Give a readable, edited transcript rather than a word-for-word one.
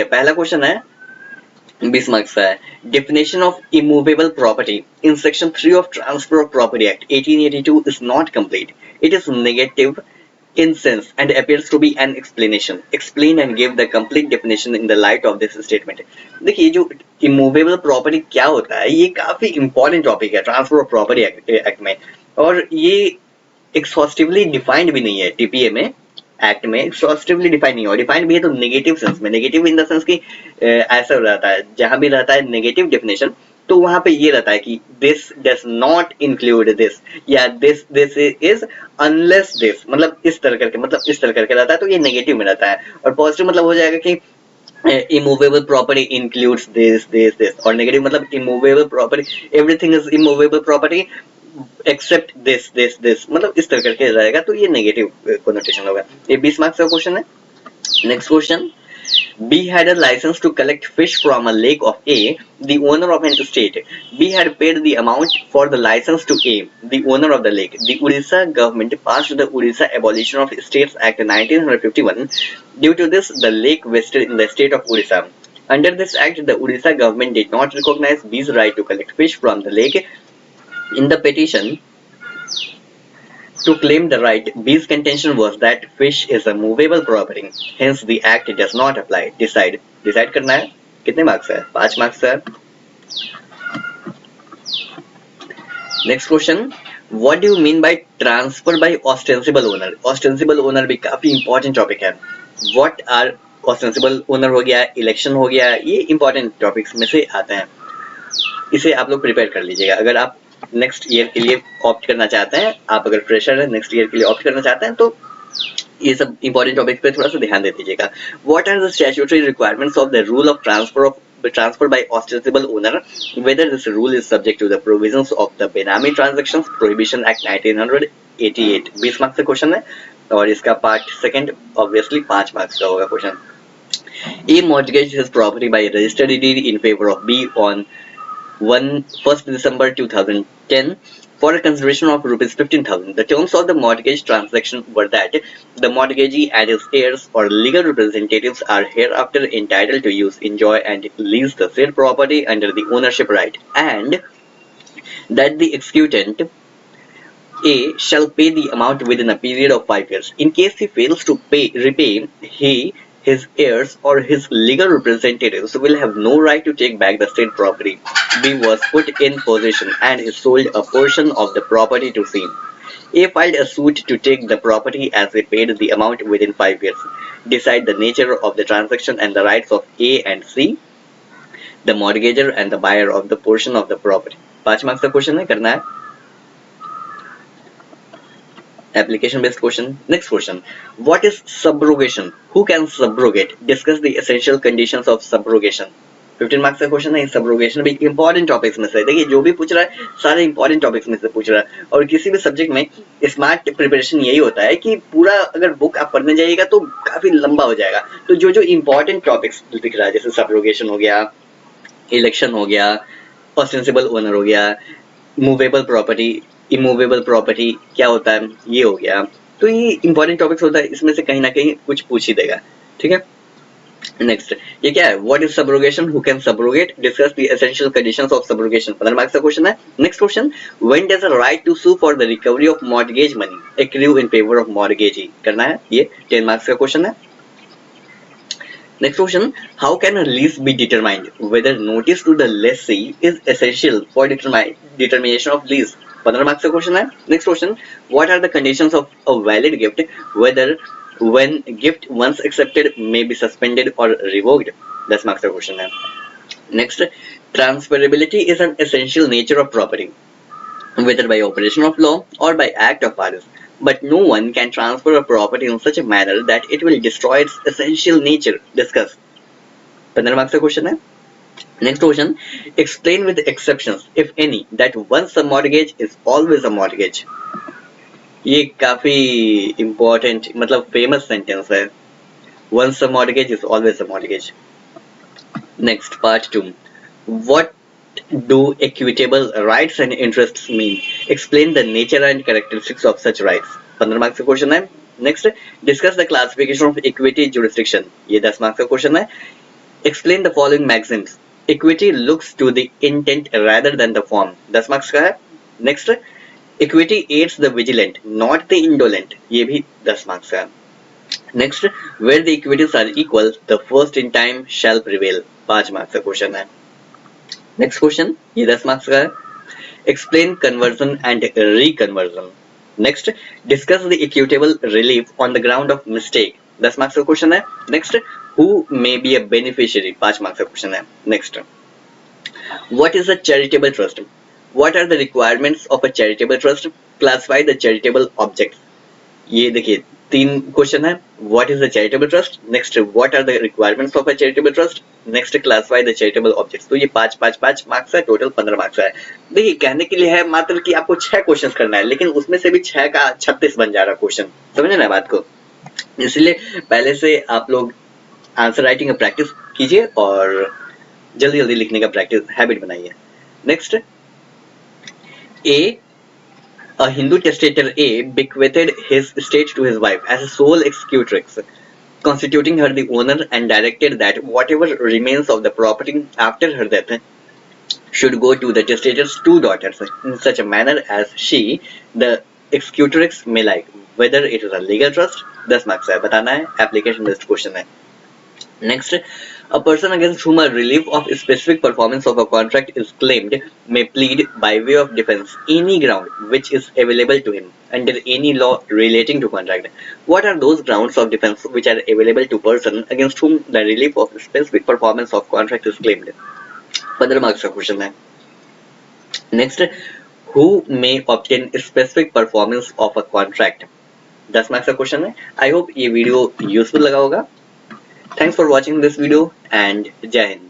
पहला क्वेश्चन है 20 मार्क्स का है। Definition of immovable property in section 3 of transfer of property act 1882 is not complete, it is negative in sense and appears to be an explanation. Explain and give the complete definition in the light of this statement. देखिए जो immovable property क्या होता है, ये काफी important topic है transfer of property act में, और ये एक्सॉस्टिवली डिफाइंड भी नहीं है टीपीए में, एक्ट में एक्सॉस्टिवली डिफाइंड नहीं है, और डिफाइंड भी है तो नेगेटिव सेंस में। नेगेटिव इन द सेंस कि ऐसा रहता है, जहां भी रहता है नेगेटिव डेफिनेशन तो वहां पे ये रहता है कि this does not include this, या दिस इज अनलेस दिस, मतलब इस तरह करके रहता है, तो ये नेगेटिव में रहता है। और पॉजिटिव मतलब हो जाएगा कि immovable property includes this, और नेगेटिव मतलब immovable property, everything is immovable property except this, मतलब इस तरह करके रहेगा, तो ये नेगेटिव कोनोटेशन होगा। ये 20 मार्क्स का क्वेश्चन है। Next question, B had a license to collect fish from a lake of A, the owner of an estate. B had paid the amount for the license to A, the owner of the lake. The Odisha government passed the Odisha Abolition of Estates Act 1951. Due to this, the lake vested in the state of Odisha. Under this act, the Odisha government did not recognize B's right to collect fish from the lake. In the petition to claim the right, B's contention was that fish is a movable property, hence the act does not apply. Decide करना है। कितने marks है? 5 marks है। Next question, what do you mean by transfer by ostensible owner? Ostensible owner भी काफी important topic है। What are ostensible owner हो गया, इलेक्शन हो गया, ये इंपॉर्टेंट टॉपिक्स में से आते हैं। इसे आप लोग प्रिपेयर कर लीजिएगा अगर आप नेक्स्ट ईयर के लिए ऑप्ट करना चाहते हैं। आप अगर फ्रेशर है, नेक्स्ट ईयर के लिए ऑप्ट करना चाहते हैं, तो ये सब इंपॉर्टेंट टॉपिक पे थोड़ा सा ध्यान दे दीजिएगा। What are the statutory requirements of the rule of transfer by ostensible owner, whether this rule is subject to the provisions of the benami transactions prohibition act 1988। 20 marks का क्वेश्चन है, और इसका पार्ट सेकंड ऑब्वियसली 5 मार्क्स का होगा question. A mortgage his property by registered deed in favour of B on 1st December 2010 for a consideration of rupees 15,000. The terms of the mortgage transaction were that the mortgagee and his heirs or legal representatives are hereafter entitled to use, enjoy and lease the said property under the ownership right, and that the executant A shall pay the amount within a period of 5 years. In case he fails to repay, his heirs or his legal representatives will have no right to take back the said property. B was put in possession and he sold a portion of the property to C. A filed a suit to take the property as he paid the amount within 5 years. Decide the nature of the transaction and the rights of A and C, the mortgager and the buyer of the portion of the property. 5 marks का question है, करना है application based question. Next question, what is subrogation? Who can subrogate? Discuss the essential conditions of subrogation. 15 marks का question है। Subrogation भी important topics में से, देखिए जो भी पूछ रहा है सारे इंपॉर्टेंट टॉपिक्स में से पूछ रहा है, और किसी भी सब्जेक्ट में स्मार्ट प्रिपरेशन यही होता है कि पूरा अगर बुक आप पढ़ने जाइएगा तो काफी लंबा हो जाएगा, तो जो जो इंपॉर्टेंट टॉपिक्स दिख रहा है, जैसे सब्रोगेशन हो गया, इलेक्शन हो गया, ऑस्टेंसिबल ओनर हो गया, मूवेबल प्रॉपर्टी, इमूवेबल प्रॉपर्टी क्या होता है, ये हो गया, तो ये इंपॉर्टेंट टॉपिक्स होता है, इसमें से कहीं ना कहीं कुछ पूछ ही देगा। ठीक है, नेक्स्ट ये क्या है, what is subrogation, who can subrogate, discuss the essential conditions of subrogation. 15 marks का क्वेश्चन है। Next question, when does a right to sue for the recovery of mortgage money accrue in favour of mortgagee, करना है, ये 10 marks का question है। Next question, how can a lease be determined? Whether notice to the lessee is essential for determination of lease. 15 marks का question है। Next question, what are the conditions of a valid gift? Whether when gift once accepted may be suspended or revoked. 10 marks का question है। Next, transferability is an essential nature of property, whether by operation of law or by act of Congress. But no one can transfer a property in such a manner that it will destroy its essential nature. Discuss. 15 marks का question है। Next question, explain with exceptions, if any, that once a mortgage is always a mortgage. ये काफी important, मतलब famous sentence है। Once a mortgage is always a mortgage. Next, part 2. What do equitable rights and interests mean? Explain the nature and characteristics of such rights. 15 marks का question है। Next, discuss the classification of equity jurisdiction, ये 10 marks का question है। Explain the following maxims. Equity looks to the intent rather than the form, 10 marks का है। Next, equity aids the vigilant not the indolent, ये भी 10 marks का है। Next, where the equities are equal, the first in time shall prevail, 5 marks का question है। Next question, ये 10 marks का है। Explain conversion and reconversion. Next, discuss the equitable relief on the ground of mistake, 10 marks का question है। Next, who may be a beneficiary, 5 marks का question है। Next, what is a charitable trust, what are the requirements of a charitable trust, classify the charitable objects. ये देखिए 3 question है। What is the charitable trust, next what are the requirements of a charitable trust, next classify the charitable objects. तो ये 5 marks है, total 15 marks है। देखिए कहने के लिए है मात्र कि आपको 6 क्वेश्चन करना है, लेकिन उसमें से भी 6 का 36 बन जा रहा क्वेश्चन, समझे ना बात को। इसलिए पहले से आप लोग आंसर राइटिंग का प्रैक्टिस कीजिए और जल्दी जल्दी लिखने का प्रैक्टिस हैबिट बनाइए। Next, A Hindu testator A bequeathed his estate to his wife as a sole executrix, constituting her the owner, and directed that whatever remains of the property after her death should go to the testator's 2 daughters in such a manner as she, the executrix, may like, whether it is a legal trust, 10 marks है, बताना है, application based question है। Next, a person against whom a relief of specific performance of a contract is claimed may plead by way of defense any ground which is available to him under any law relating to contract. What are those grounds of defense which are available to person against whom the relief of specific performance of contract is claimed? 15 marks का question है। Next, who may obtain specific performance of a contract, 10 marks का question है। I hope ये video useful लगा होगा। Thanks for watching this video and Jai Hind.